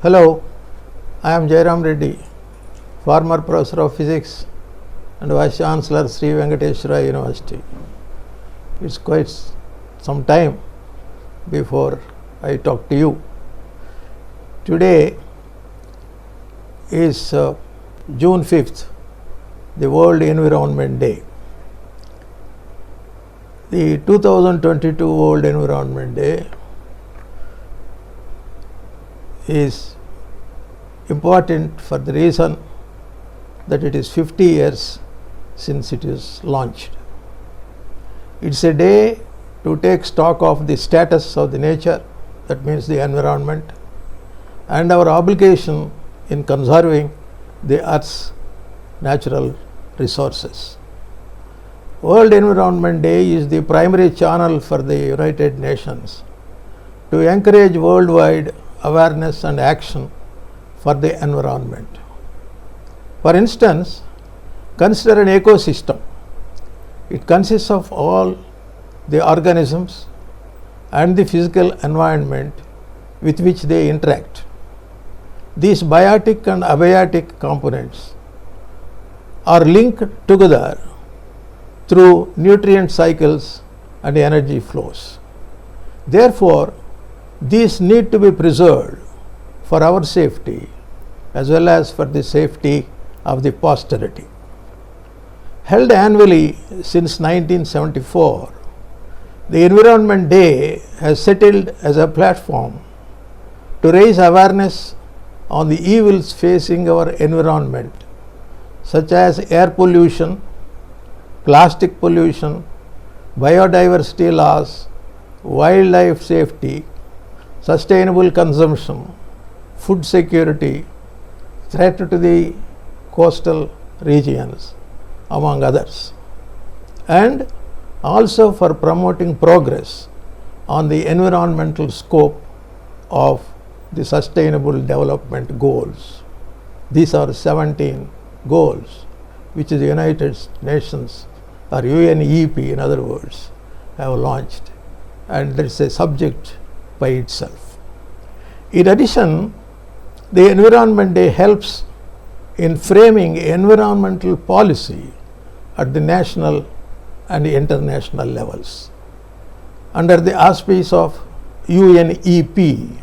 Hello, I am Jayarama Reddy, former professor of physics and Vice Chancellor Sri Venkateswara University. It's quite some time before I talk to you. Today is June 5th, the World Environment Day. The 2022 World Environment Day is important for the reason that it is 50 years since it is launched. It's a day to take stock of the status of the nature, that means the environment, and our obligation in conserving the Earth's natural resources. World Environment Day is the primary channel for the United Nations to encourage worldwide awareness and action for the environment. For instance, consider an ecosystem. It consists of all the organisms and the physical environment with which they interact. These biotic and abiotic components are linked together through nutrient cycles and energy flows. Therefore, these need to be preserved for our safety as well as for the safety of the posterity. Held annually since 1974, the Environment Day has settled as a platform to raise awareness on the evils facing our environment, such as air pollution, plastic pollution, biodiversity loss, wildlife safety, sustainable consumption, food security, threat to the coastal regions, among others, and also for promoting progress on the environmental scope of the Sustainable Development Goals. These are 17 goals which the United Nations or UNEP in other words have launched, and there is a subject by itself. In addition, the Environment Day helps in framing environmental policy at the national and international levels. Under the auspice of UNEP,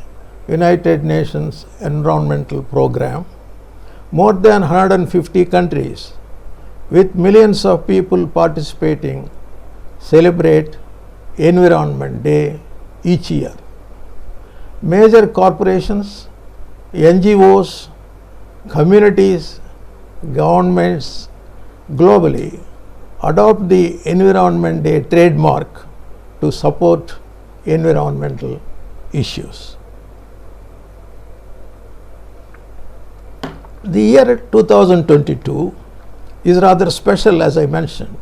United Nations Environmental Program, more than 150 countries with millions of people participating celebrate Environment Day each year. Major corporations, NGOs, communities, governments globally adopt the Environment Day trademark to support environmental issues. The year 2022 is rather special, as I mentioned,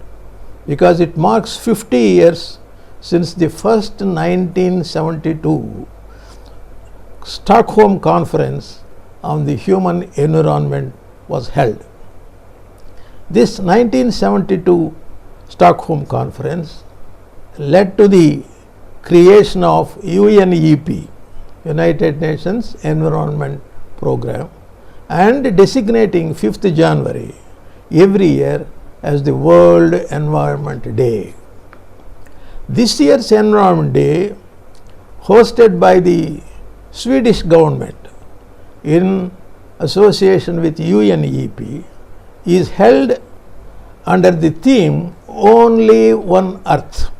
because it marks 50 years since the first 1972 Stockholm Conference on the Human Environment was held. This 1972 Stockholm Conference led to the creation of UNEP, United Nations Environment Program, and designating 5th January every year as the World Environment Day. This year's Environment Day, hosted by the Swedish government in association with UNEP, is held under the theme Only One Earth,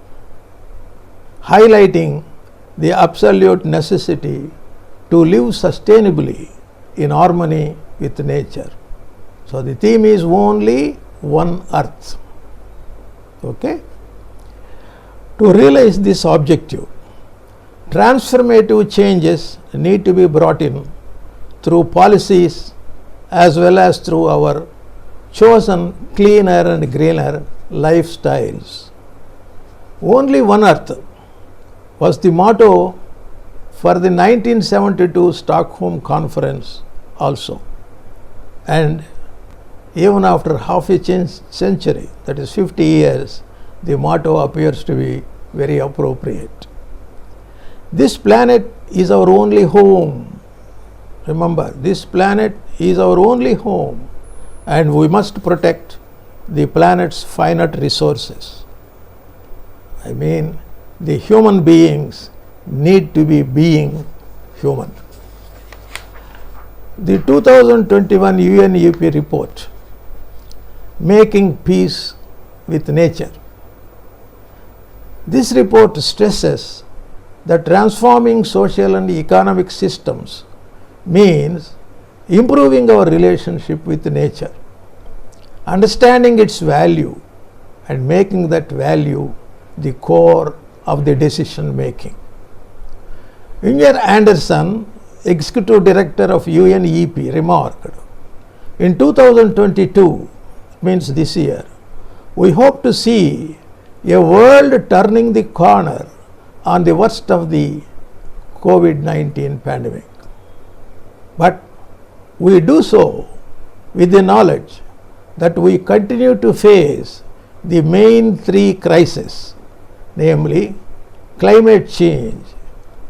highlighting the absolute necessity to live sustainably in harmony with nature. So the theme is Only One Earth. Okay? To realize this objective, transformative changes need to be brought in through policies as well as through our chosen cleaner and greener lifestyles. Only One Earth was the motto for the 1972 Stockholm Conference also. And even after half a century, that is 50 years, the motto appears to be very appropriate. This planet is our only home. Remember, this planet is our only home and we must protect the planet's finite resources. I mean, the human beings need to be being human. The 2021 UNEP report, Making Peace with Nature. This report stresses that transforming social and economic systems means improving our relationship with nature, understanding its value and making that value the core of the decision making. Engineer Anderson, Executive Director of UNEP, remarked, in 2022, means this year, we hope to see a world turning the corner on the worst of the COVID-19 pandemic. But we do so with the knowledge that we continue to face the main three crises, namely climate change,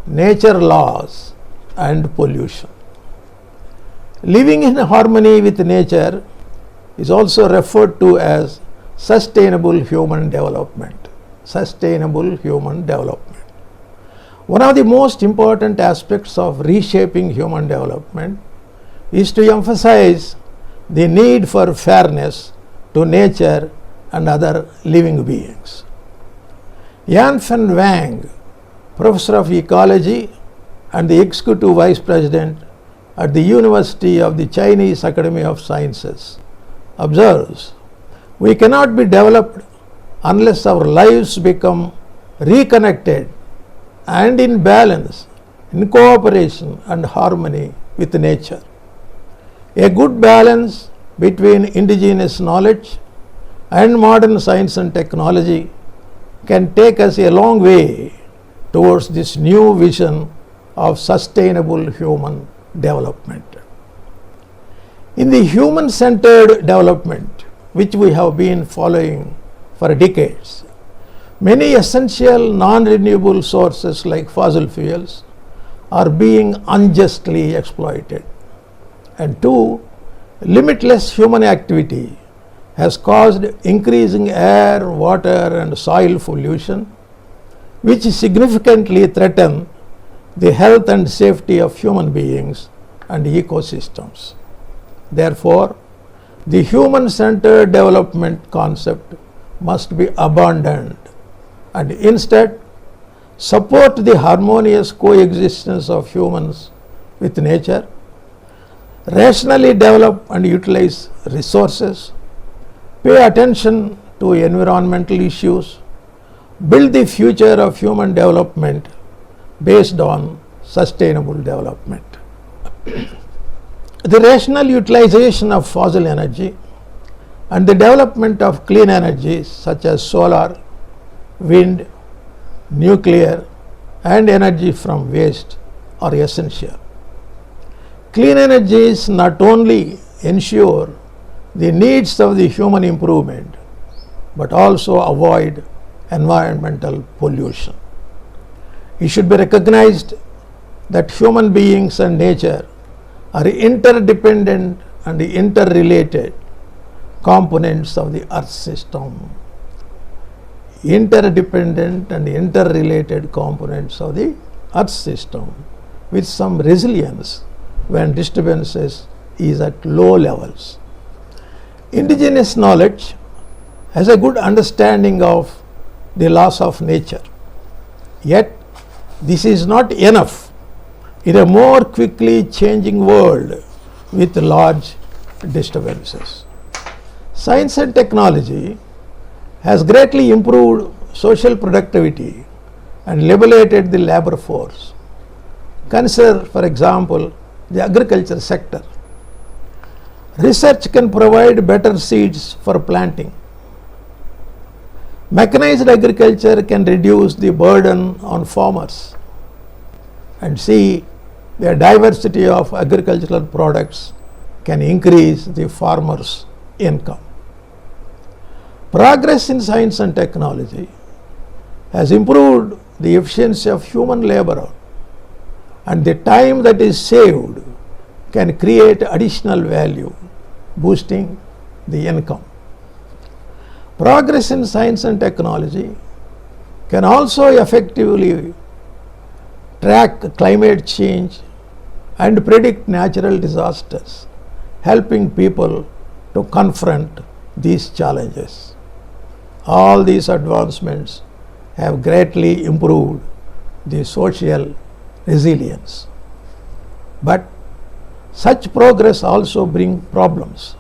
nature loss, and pollution. Living in harmony with nature is also referred to as sustainable human development. Sustainable human development. One of the most important aspects of reshaping human development is to emphasize the need for fairness to nature and other living beings. Jan van Wang, Professor of Ecology and the Executive Vice President at the University of the Chinese Academy of Sciences, observes, we cannot be developed unless our lives become reconnected and in balance, in cooperation and harmony with nature. A good balance between indigenous knowledge and modern science and technology can take us a long way towards this new vision of sustainable human development. In the human-centered development, which we have been following for decades, many essential non-renewable sources like fossil fuels are being unjustly exploited. And two, limitless human activity has caused increasing air, water, and soil pollution, which significantly threaten the health and safety of human beings and ecosystems. Therefore, the human-centered development concept must be abandoned and instead support the harmonious coexistence of humans with nature, rationally develop and utilize resources, pay attention to environmental issues, build the future of human development based on sustainable development. The rational utilization of fossil energy and the development of clean energies such as solar, wind, nuclear, and energy from waste are essential. Clean energies not only ensure the needs of the human improvement but also avoid environmental pollution. It should be recognized that human beings and nature are interdependent and interrelated components of the earth system. Interdependent and interrelated components of the earth system with some resilience when disturbances is at low levels. Indigenous knowledge has a good understanding of the laws of nature. Yet, this is not enough in a more quickly changing world with large disturbances. Science and technology has greatly improved social productivity and liberated the labor force. Consider, for example, the agriculture sector. Research can provide better seeds for planting. Mechanized agriculture can reduce the burden on farmers. And see, the diversity of agricultural products can increase the farmer's income. Progress in science and technology has improved the efficiency of human labor, and the time that is saved can create additional value, boosting the income. Progress in science and technology can also effectively track climate change and predict natural disasters, helping people to confront these challenges. All these advancements have greatly improved the social resilience. But such progress also brings problems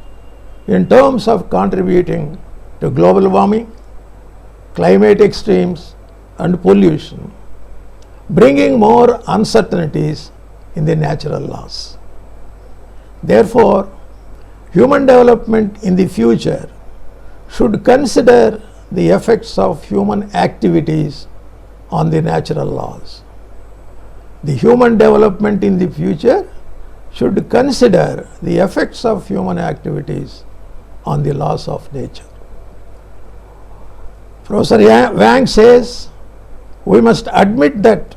in terms of contributing to global warming, climate extremes, and pollution, bringing more uncertainties in the natural laws. Therefore, human development in the future should consider the effects of human activities on the natural laws. The human development in the future should consider the effects of human activities on the laws of nature. Professor Wang says, we must admit that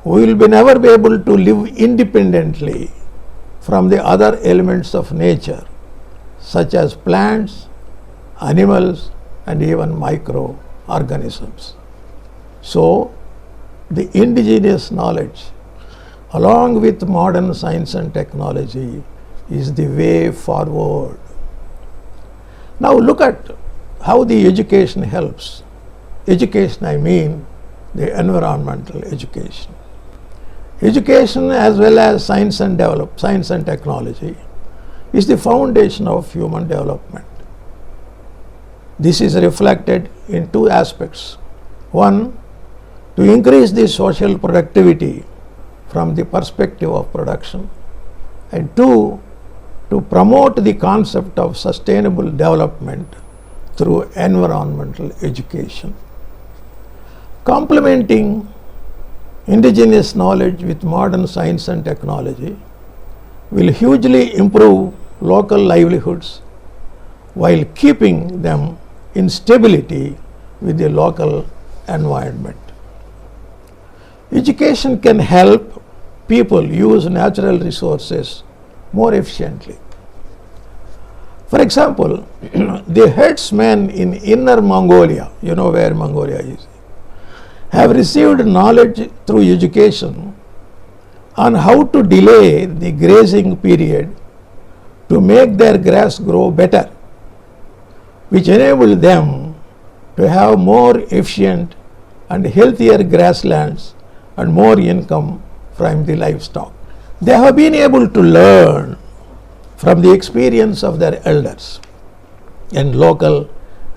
we will never be able to live independently from the other elements of nature, such as plants, animals, and even microorganisms. So, the indigenous knowledge, along with modern science and technology, is the way forward. Now look at how the education helps. Education, I mean the environmental education. Education as well as science and technology is the foundation of human development. This is reflected in two aspects. One, to increase the social productivity from the perspective of production, and two, to promote the concept of sustainable development through environmental education. Complementing indigenous knowledge with modern science and technology will hugely improve local livelihoods while keeping them in stability with the local environment. Education can help people use natural resources more efficiently. For example, the herdsmen in Inner Mongolia, you know where Mongolia is, have received knowledge through education on how to delay the grazing period to make their grass grow better, which enabled them to have more efficient and healthier grasslands and more income from the livestock. They have been able to learn from the experience of their elders and local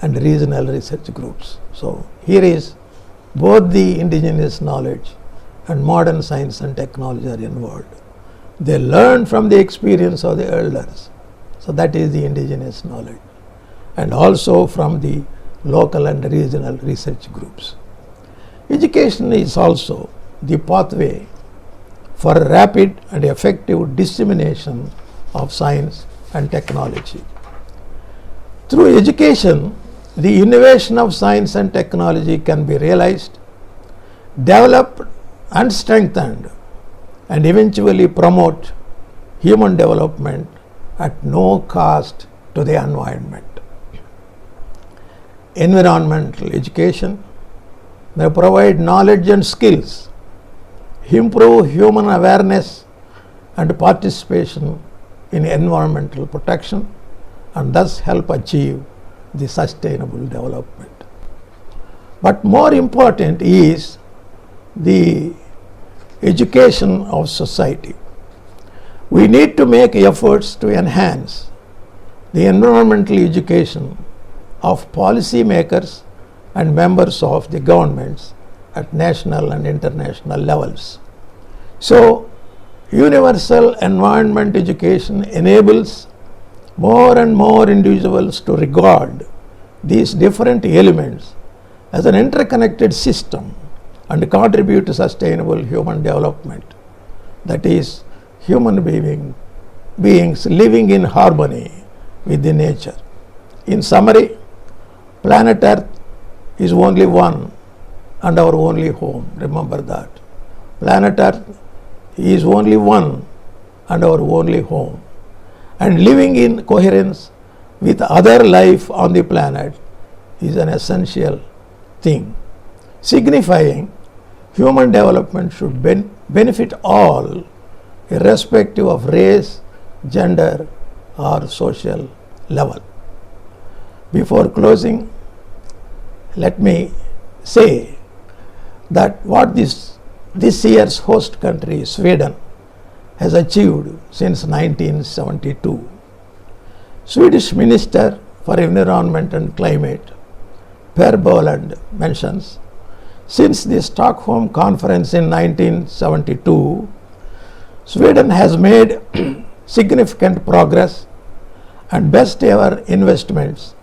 and regional research groups. So here is both the indigenous knowledge and modern science and technology are involved. They learn from the experience of the elders. So that is the indigenous knowledge, and also from the local and regional research groups. Education is also the pathway for rapid and effective dissemination of science and technology. Through education, the innovation of science and technology can be realized, developed and strengthened, and eventually promote human development at no cost to the environment. Environmental education may provide knowledge and skills, improve human awareness and participation in environmental protection, and thus help achieve the sustainable development. But more important is the education of society. We need to make efforts to enhance the environmental education of policy makers and members of the governments at national and international levels. So, universal environment education enables more and more individuals to regard these different elements as an interconnected system and contribute to sustainable human development. That is, human beings living in harmony with the nature. In summary, planet Earth is only one and our only home. Remember that. Planet Earth is only one and our only home, and living in coherence with other life on the planet is an essential thing, signifying human development should benefit all, irrespective of race, gender, or social level. Before closing, let me say that what this year's host country, Sweden, has achieved since 1972. Swedish Minister for Environment and Climate, Per Bolund, mentions, since the Stockholm Conference in 1972, Sweden has made significant progress and best ever investments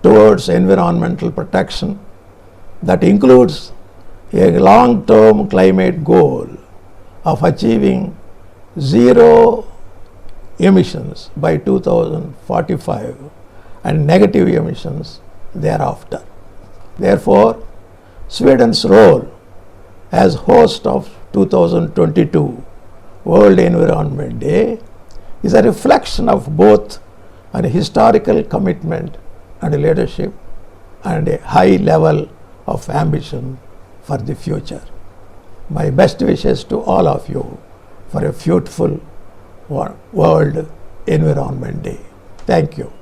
towards environmental protection that includes a long-term climate goal of achieving zero emissions by 2045 and negative emissions thereafter. Therefore, Sweden's role as host of 2022 World Environment Day is a reflection of both an historical commitment and leadership and a high level of ambition for the future. My best wishes to all of you for a fruitful World Environment Day. Thank you.